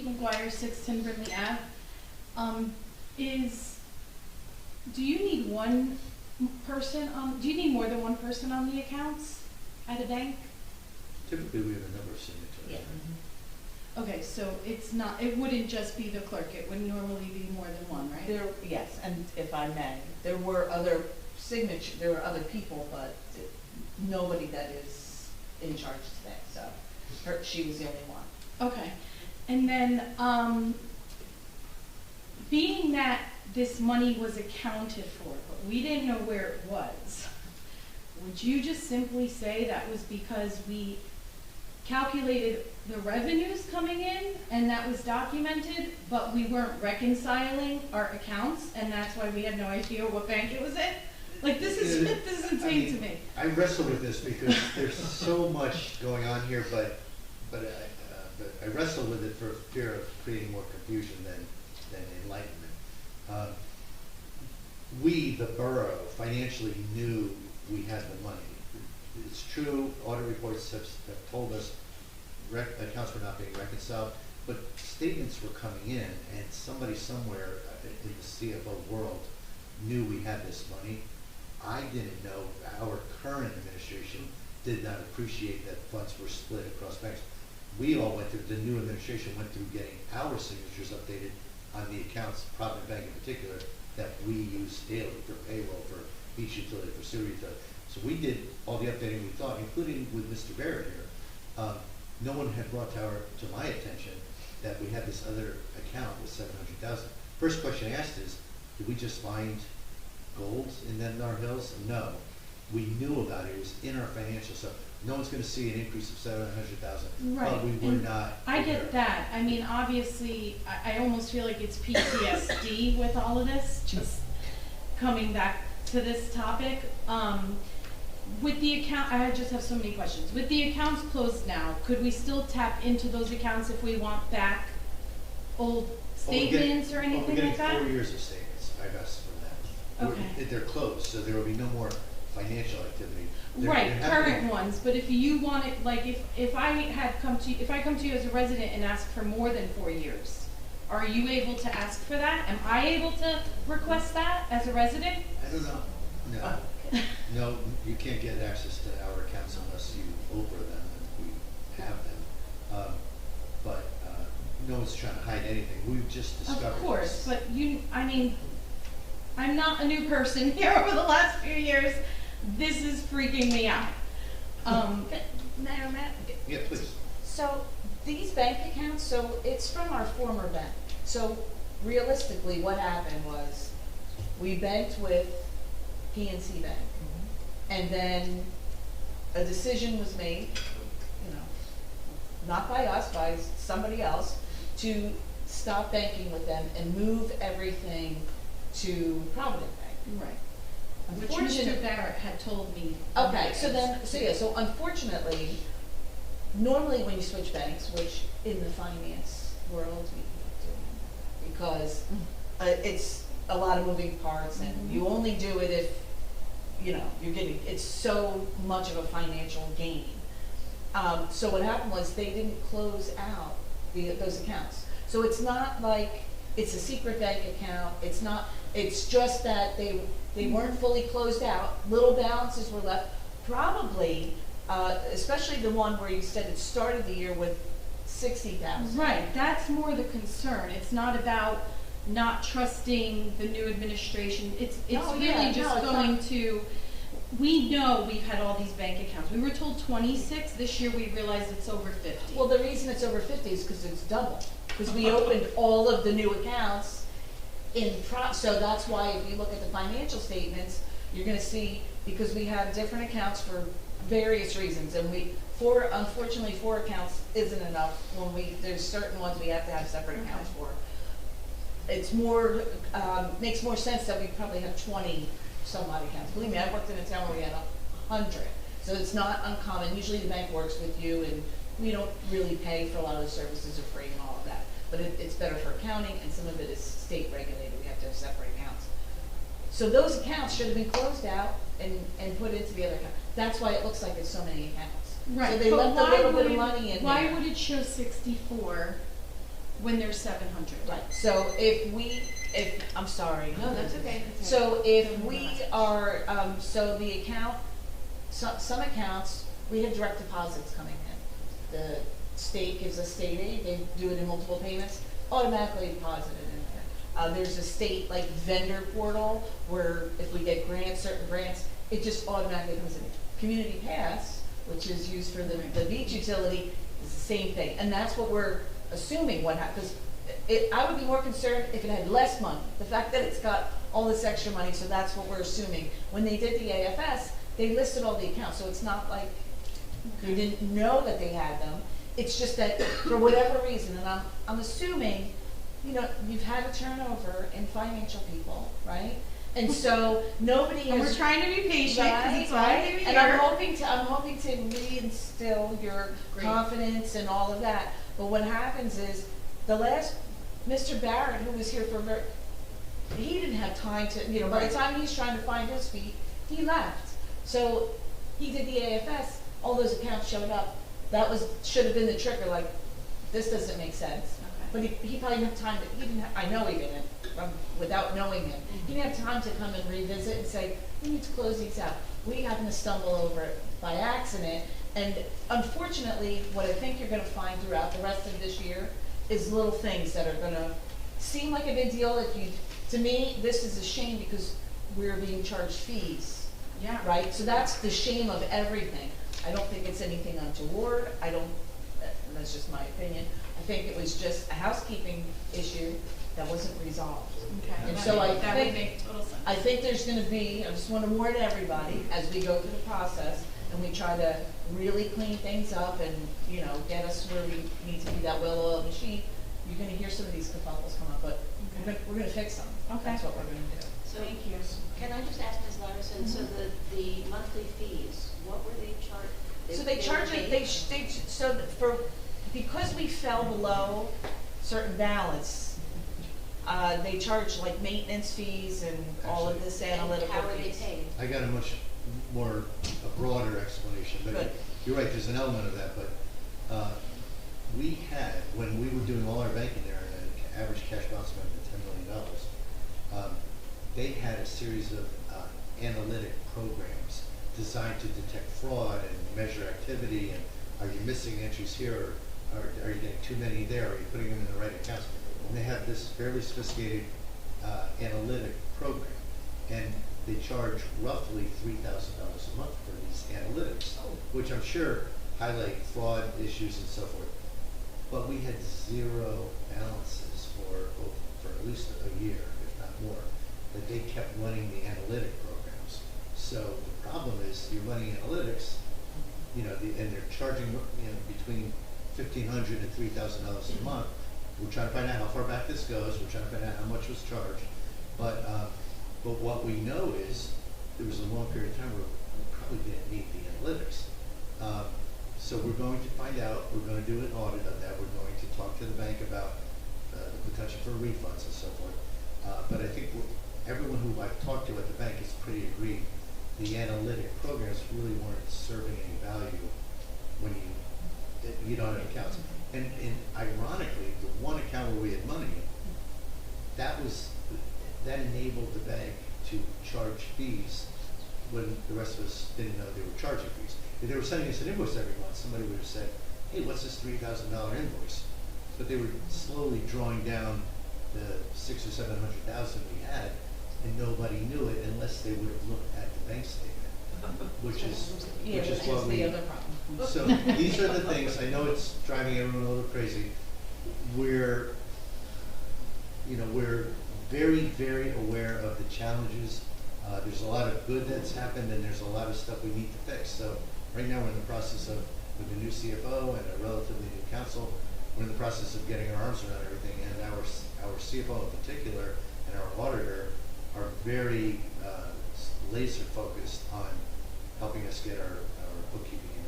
McGuire, 610 Brimley Ave. Do you need one person on, do you need more than one person on the accounts at a bank? Typically, we have a number of signatories. Yeah. Okay, so it's not, it wouldn't just be the clerk, it would normally be more than one, right? Yes, and if I may, there were other people, but nobody that is in charge today, so she was the only one. Okay, and then, being that this money was accounted for, but we didn't know where it was, would you just simply say that was because we calculated the revenues coming in and that was documented, but we weren't reconciling our accounts and that's why we had no idea what bank it was in? Like, this is insane to me. I wrestle with this because there's so much going on here, but I wrestle with it for fear of creating more confusion than enlightenment. We, the borough, financially knew we had the money. It's true, audit reports have told us accounts were not being reconciled, but statements were coming in, and somebody somewhere in the CFO world knew we had this money. I didn't know, our current administration did not appreciate that funds were split across banks. We all went through, the new administration went through getting our signatures updated on the accounts, Provident Bank in particular, that we use daily for payroll, for each utility, for sewer utility. So we did all the updating we thought, including with Mr. Barrett here. No one had brought to my attention that we had this other account with $700,000. First question I asked is, did we just find gold in our hills? No. We knew about it. It was in our financial stuff. No one's going to see an increase of $700,000. Right. But we were not. I get that. I mean, obviously, I almost feel like it's PTSD with all of this, just coming back to this topic. With the account, I just have so many questions. With the accounts closed now, could we still tap into those accounts if we want back old statements or anything like that? We're getting 4 years of statements. I've asked for that. Okay. They're closed, so there will be no more financial activity. Right, current ones, but if you want it, like if I come to you as a resident and ask for more than 4 years, are you able to ask for that? Am I able to request that as a resident? I don't know. No. No, you can't get access to our accounts unless you Oprah them, and we have them. But no one's trying to hide anything. We've just discovered Of course, this. but I mean, I'm not a new person here over the last few years. This is freaking me out. Matt? Yeah, please. So these bank accounts, so it's from our former bank. So realistically, what happened was we banked with PNC Bank, and then a decision was made, not by us, by somebody else, to stop banking with them and move everything to Provident Bank. Right. Which Mr. Barrett had told me. Okay, so unfortunately, normally when you switch banks, which in the finance world we don't do, because it's a lot of moving parts, and you only do it if you're getting, it's so much of a financial gain. So what happened was they didn't close out those accounts. So it's not like it's a secret bank account. It's just that they weren't fully closed out. Little balances were left. Probably, especially the one where you said it started the year with 60,000. Right, that's more the concern. It's not about not trusting the new administration. It's going to, we know we've had all these bank accounts. We were told 26. This year we realized it's over 50. Well, the reason it's over 50 is because it's double. Because we opened all of the new accounts so that's why if you look at the financial statements, you're going to see, because we have different accounts for various reasons, and unfortunately 4 accounts isn't enough. There's certain ones we have to have separate accounts for. It's more, makes more sense that we probably have 20 some odd accounts. Believe me, I worked in a town where we had 100. So it's not uncommon. Usually the bank works with you, and we don't really pay for a lot of the services are free and all of that. But it's better for accounting, and some of it is state regulated. We have to have separate accounts. So those accounts should have been closed out and put into the other account. That's why it looks like there's so many accounts. Right. So they left a little bit of money in there. Why would it show 64 when there's 700. Right, so I'm sorry. No, that's okay. So if we are, so the account, some accounts, we have direct deposits coming in. The state gives us state aid, they do it in multiple payments, automatically deposited in there. There's a state like vendor portal where if we get grants, certain grants, it just automatically comes in. Community Pass, which is used for the beach utility, is the same thing. And that's what we're assuming what happens. I would be more concerned if it had less money. The fact that it's got all this extra money, so that's what we're assuming. When they did the AFS, they listed all the accounts, so it's not like you didn't know that they had them. It's just that for whatever reason, and I'm assuming, you know, you've had a turnover in financial people, right? And so nobody And is. we're trying to be patient, because it's all Right, new right. year. And I'm hoping to reinstill your Great. confidence and all of that. But what happens is, the last, Mr. Barrett, who was here for he didn't have time to, you know, by the time he's trying to find his feet, he left. So he did the AFS, all those accounts showed up. That should have been the trigger, like, this doesn't make sense. But he probably didn't have time I know he didn't, without knowing him. He didn't have time to come and revisit and say, we need to close these out. We happen to stumble over it by accident. And unfortunately, what I think you're gonna find throughout the rest of this year is little things that are gonna seem like a big deal. To me, this is a shame because we're being charged fees, Yeah. right? So that's the shame of everything. I don't think it's anything untoward. That's just my opinion. I think it was just a housekeeping issue that wasn't resolved. Okay. And so I That would think, make total sense. I think there's gonna be, I just wanna warn everybody, as we go through the process, and we try to really clean things up and, you know, get us where we need to be, that well-oiled machine, you're gonna hear some of these kerfuffles come up, but we're gonna fix them. Okay. That's what we're gonna do. So, Thank you. can I just ask Ms. Larson, so the monthly fees, what were they charged? So they charge, because we fell below certain balance, they charge like maintenance fees and all of this analytical And how are they fees. paid? I got a much more, a broader explanation, but Good. you're right, there's an element of that, but, we had, when we were doing all our banking there, an average cash balance went to $10 million. They had a series of, analytic programs designed to detect fraud and measure activity, and are you missing entries here, or are you getting too many there, are you putting them in the right accounts? And they have this fairly sophisticated, analytic program, and they charge roughly $3,000 a month for these analytics, which I'm sure highlight fraud issues and so forth. But we had zero balances for at least a year, if not more, that they kept running the analytic programs. So the problem is you're running analytics, you know, and they're charging, you know, between $1,500 and $3,000 a month. We're trying to find out how far back this goes. We're trying to find out how much was charged. But what we know is there was a long period of time where we probably didn't need the analytics. So we're going to find out. We're going to do an audit of that. We're going to talk to the bank about the potential for refunds and so forth. But I think everyone who I've talked to at the bank is pretty agreed. The analytic programs really weren't serving any value when you don't have accounts. And ironically, the one account where we had money, that enabled the bank to charge fees when the rest of us didn't know they were charging fees. If they were sending us an invoice every month, somebody would have said, hey, what's this $3,000 invoice? But they were slowly drawing down the $600,000 or $700,000 we had, and nobody knew it unless they would have looked at the bank statement, which is what we. The other problem. So these are the things, I know it's driving everyone a little crazy. We're very, very aware of the challenges. There's a lot of good that's happened, and there's a lot of stuff we need to fix. So right now we're in the process of, with a new CFO and a relatively new council, we're in the process of getting our arms around everything. And our CFO in particular and our auditor are very laser focused on helping us get our bookkeeping in